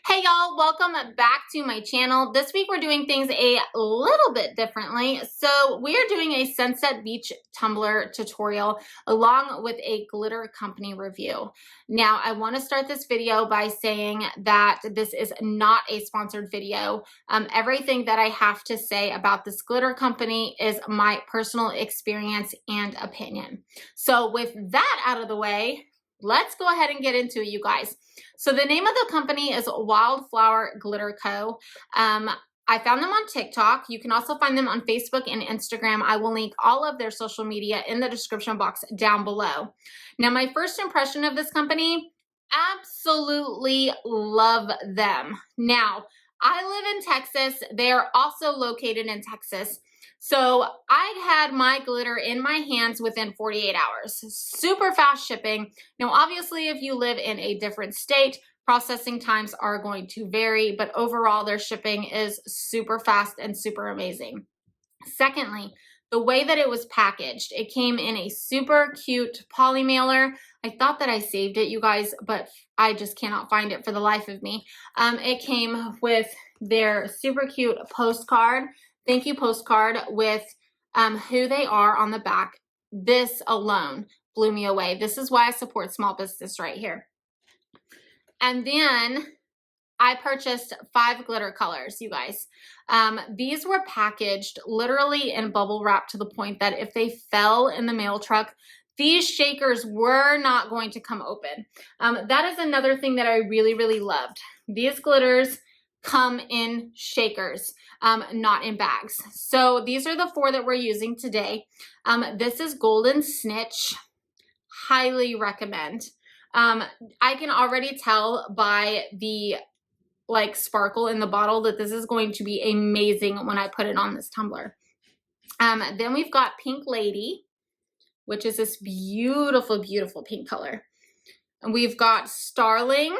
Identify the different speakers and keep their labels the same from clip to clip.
Speaker 1: Hey y'all, welcome back to my channel. This week we're doing things a little bit differently. So we are doing a Sunset Beach tumbler tutorial along with a glitter company review. Now I want to start this video by saying that this is not a sponsored video. Everything that I have to say about this glitter company is my personal experience and opinion. So with that out of the way, let's go ahead and get into it, you guys. So the name of the company is Wildflower Glitter Co. I found them on TikTok. You can also find them on Facebook and Instagram. I will link all of their social media in the description box down below. Now, my first impression of this company, absolutely love them. Now, I live in Texas. They are also located in Texas. So I had my glitter in my hands within 48 hours. Super fast shipping. Now, obviously, if you live in a different state, processing times are going to vary, but overall, their shipping is super fast and super amazing. Secondly, the way that it was packaged, it came in a super cute poly mailer. I thought that I saved it, you guys, but I just cannot find it for the life of me. It came with their super cute postcard. Thank you postcard with who they are on the back. This alone blew me away. This is why I support small business right here. And then I purchased 5 glitter colors, you guys. These were packaged literally in bubble wrap to the point that if they fell in the mail truck, these shakers were not going to come open. That is another thing that I really, really loved. These glitters come in shakers, not in bags. So these are the 4 that we're using today. This is Golden Snitch. Highly recommend. I can already tell by the sparkle in the bottle that this is going to be amazing when I put it on this tumbler. Then we've got Pink Lady, which is this beautiful, beautiful pink color. And we've got Starling.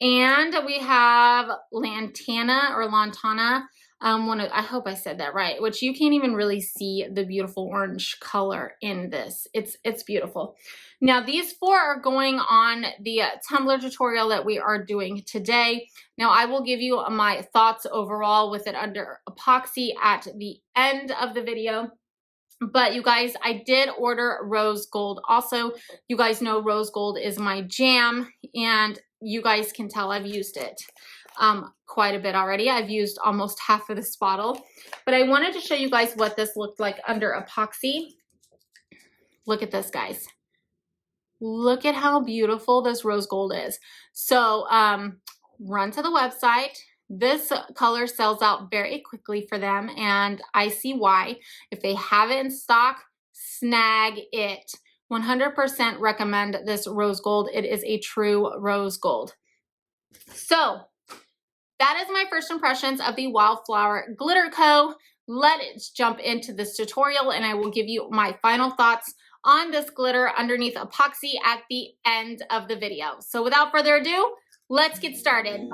Speaker 1: And we have Lantana or Lantana. I hope I said that right, which you can't even really see the beautiful orange color in this. It's beautiful. Now these 4 are going on the tumbler tutorial that we are doing today. Now I will give you my thoughts overall with it under epoxy at the end of the video. But you guys, I did order rose gold also. You guys know rose gold is my jam, and you guys can tell I've used it quite a bit already. I've used almost half of this bottle, but I wanted to show you guys what this looked like under epoxy. Look at this, guys. Look at how beautiful this rose gold is. So run to the website. This color sells out very quickly for them, and I see why. If they have it in stock, snag it. 100% recommend this rose gold. It is a true rose gold. So that is my first impressions of the Wildflower Glitter Co. Let's jump into this tutorial and I will give you my final thoughts on this glitter underneath epoxy at the end of the video. So without further ado, let's get started.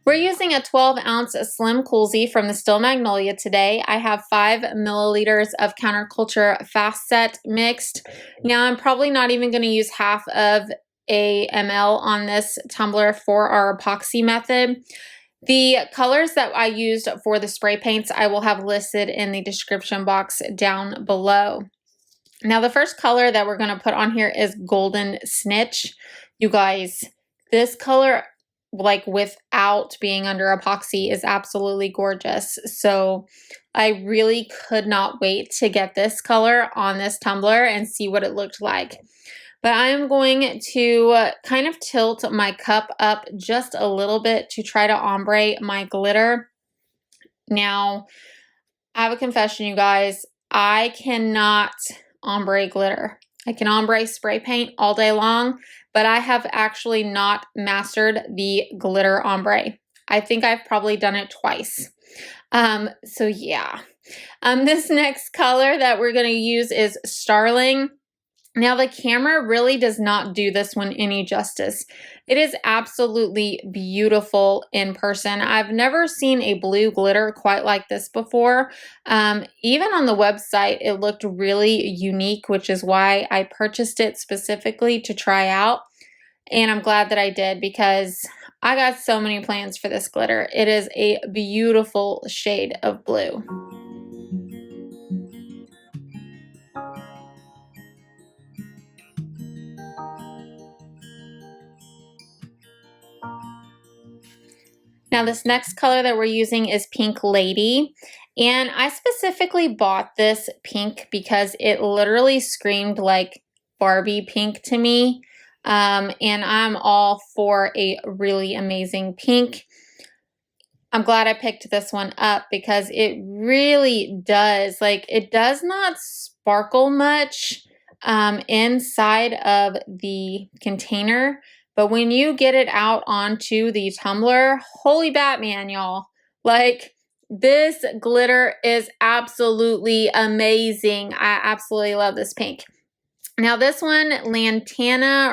Speaker 1: We're using a 12-ounce Slim Coolsy from the Still Magnolia today. I have 5 milliliters of Counterculture Fast Set mixed. Now I'm probably not even going to use half of a ml on this tumbler for our epoxy method. The colors that I used for the spray paints I will have listed in the description box down below. Now the first color that we're going to put on here is Golden Snitch. You guys, this color, without being under epoxy, is absolutely gorgeous. So I really could not wait to get this color on this tumbler and see what it looked like. But I'm going to kind of tilt my cup up just a little bit to try to ombre my glitter. Now, I have a confession, you guys. I cannot ombre glitter. I can ombre spray paint all day long, but I have actually not mastered the glitter ombre. I think I've probably done it twice. So yeah. This next color that we're going to use is Starling. Now the camera really does not do this one any justice. It is absolutely beautiful in person. I've never seen a blue glitter quite like this before. Even on the website, it looked really unique, which is why I purchased it specifically to try out. And I'm glad that I did because I got so many plans for this glitter. It is a beautiful shade of blue. Now this next color that we're using is Pink Lady. And I specifically bought this pink because it literally screamed like Barbie pink to me. And I'm all for a really amazing pink. I'm glad I picked this one up because it really does, like, it does not sparkle much inside of the container. But when you get it out onto the tumbler, holy Batman, y'all. Like, this glitter is absolutely amazing. I absolutely love this pink. Now this one, Lantana,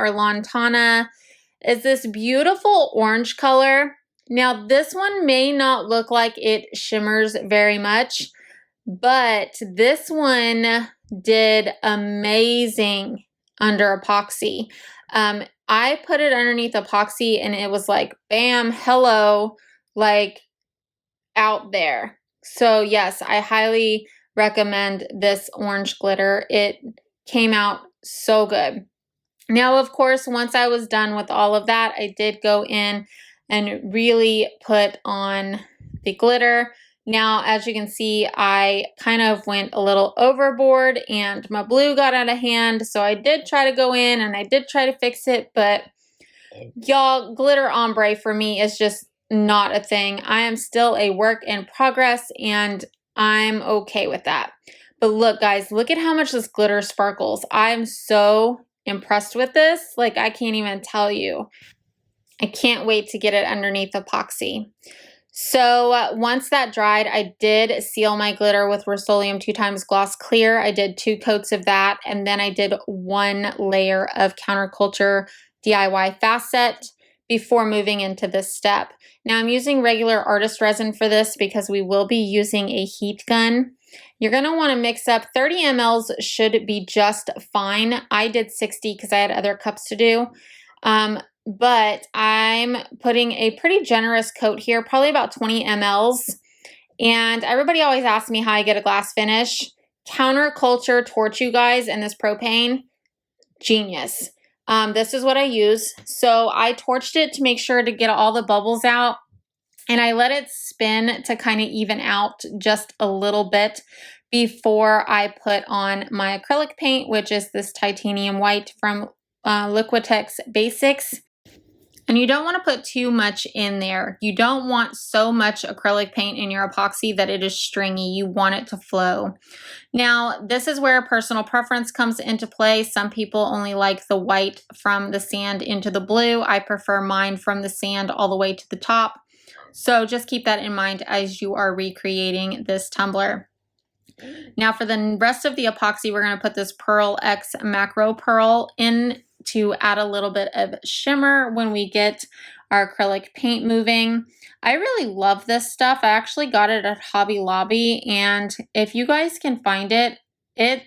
Speaker 1: is this beautiful orange color. Now this one may not look like it shimmers very much, but this one did amazing under epoxy. I put it underneath epoxy and it was like, bam, hello, like out there. So yes, I highly recommend this orange glitter. It came out so good. Now, of course, once I was done with all of that, I did go in and really put on the glitter. Now, as you can see, I kind of went a little overboard and my blue got out of hand. So I did try to go in and I did try to fix it, but y'all, glitter ombre for me is just not a thing. I am still a work in progress and I'm okay with that. But look, guys, look at how much this glitter sparkles. I'm so impressed with this. Like, I can't even tell you. I can't wait to get it underneath epoxy. So once that dried, I did seal my glitter with Rustoleum 2x Gloss Clear. I did 2 coats of that, and then I did 1 layer of Counterculture DIY Fast Set before moving into this step. Now I'm using regular artist resin for this because we will be using a heat gun. You're going to want to mix up 30 mLs should be just fine. I did 60 because I had other cups to do. But I'm putting a pretty generous coat here, probably about 20 mLs. And everybody always asks me how I get a glass finish. Counterculture torch, you guys, and this propane, genius. This is what I use. So I torched it to make sure to get all the bubbles out. And I let it spin to kind of even out just a little bit before I put on my acrylic paint, which is this titanium white from Liquitex Basics. And you don't want to put too much in there. You don't want so much acrylic paint in your epoxy that it is stringy. You want it to flow. Now, this is where personal preference comes into play. Some people only like the white from the sand into the blue. I prefer mine from the sand all the way to the top. So just keep that in mind as you are recreating this tumbler. Now for the rest of the epoxy, we're going to put this Pearl X Macro Pearl in to add a little bit of shimmer when we get our acrylic paint moving. I really love this stuff. I actually got it at Hobby Lobby, and if you guys can find it, it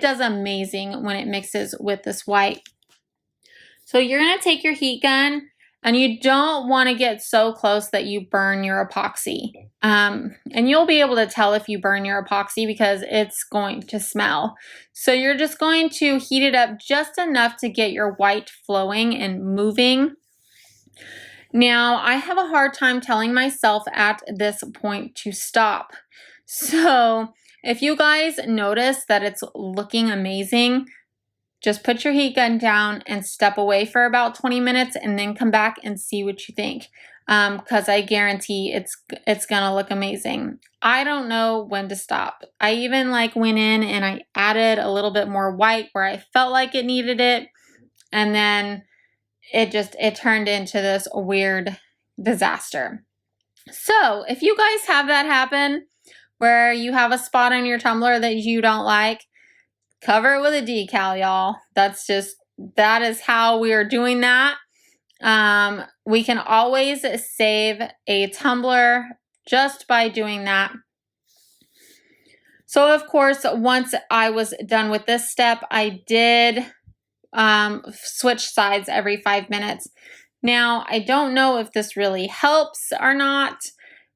Speaker 1: does amazing when it mixes with this white. So you're going to take your heat gun, and you don't want to get so close that you burn your epoxy. And you'll be able to tell if you burn your epoxy because it's going to smell. So you're just going to heat it up just enough to get your white flowing and moving. Now, I have a hard time telling myself at this point to stop. So if you guys notice that it's looking amazing, just put your heat gun down and step away for about 20 minutes and then come back and see what you think. Because I guarantee it's gonna look amazing. I don't know when to stop. I even went in and I added a little bit more white where I felt like it needed it. And then it turned into this weird disaster. So if you guys have that happen where you have a spot on your tumbler that you don't like, cover it with a decal, y'all. That is how we are doing that. We can always save a tumbler just by doing that. So of course, once I was done with this step, I did switch sides every 5 minutes. Now, I don't know if this really helps or not,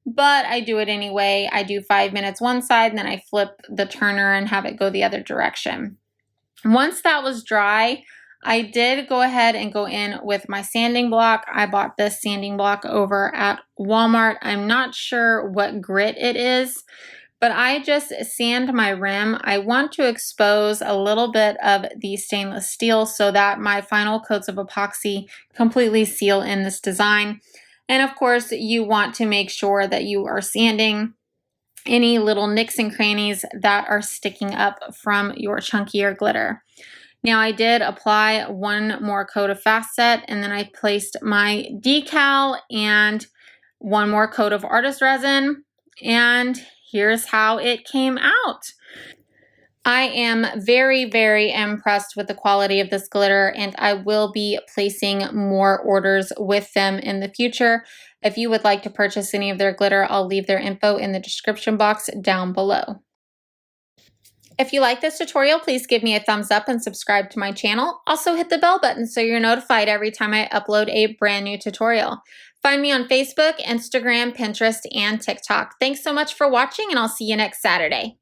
Speaker 1: but I do it anyway. I do 5 minutes one side, and then I flip the turner and have it go the other direction. Once that was dry, I did go ahead and go in with my sanding block. I bought this sanding block over at Walmart. I'm not sure what grit it is, but I just sand my rim. I want to expose a little bit of the stainless steel so that my final coats of epoxy completely seal in this design. And of course, you want to make sure that you are sanding any little nicks and crannies that are sticking up from your chunkier glitter. Now I did apply one more coat of Fast Set, and then I placed my decal and one more coat of artist resin, and here's how it came out. I am very, very impressed with the quality of this glitter, and I will be placing more orders with them in the future. If you would like to purchase any of their glitter, I'll leave their info in the description box down below. If you like this tutorial, please give me a thumbs up and subscribe to my channel. Also hit the bell button so you're notified every time I upload a brand new tutorial. Find me on Facebook, Instagram, Pinterest, and TikTok. Thanks so much for watching, and I'll see you next Saturday.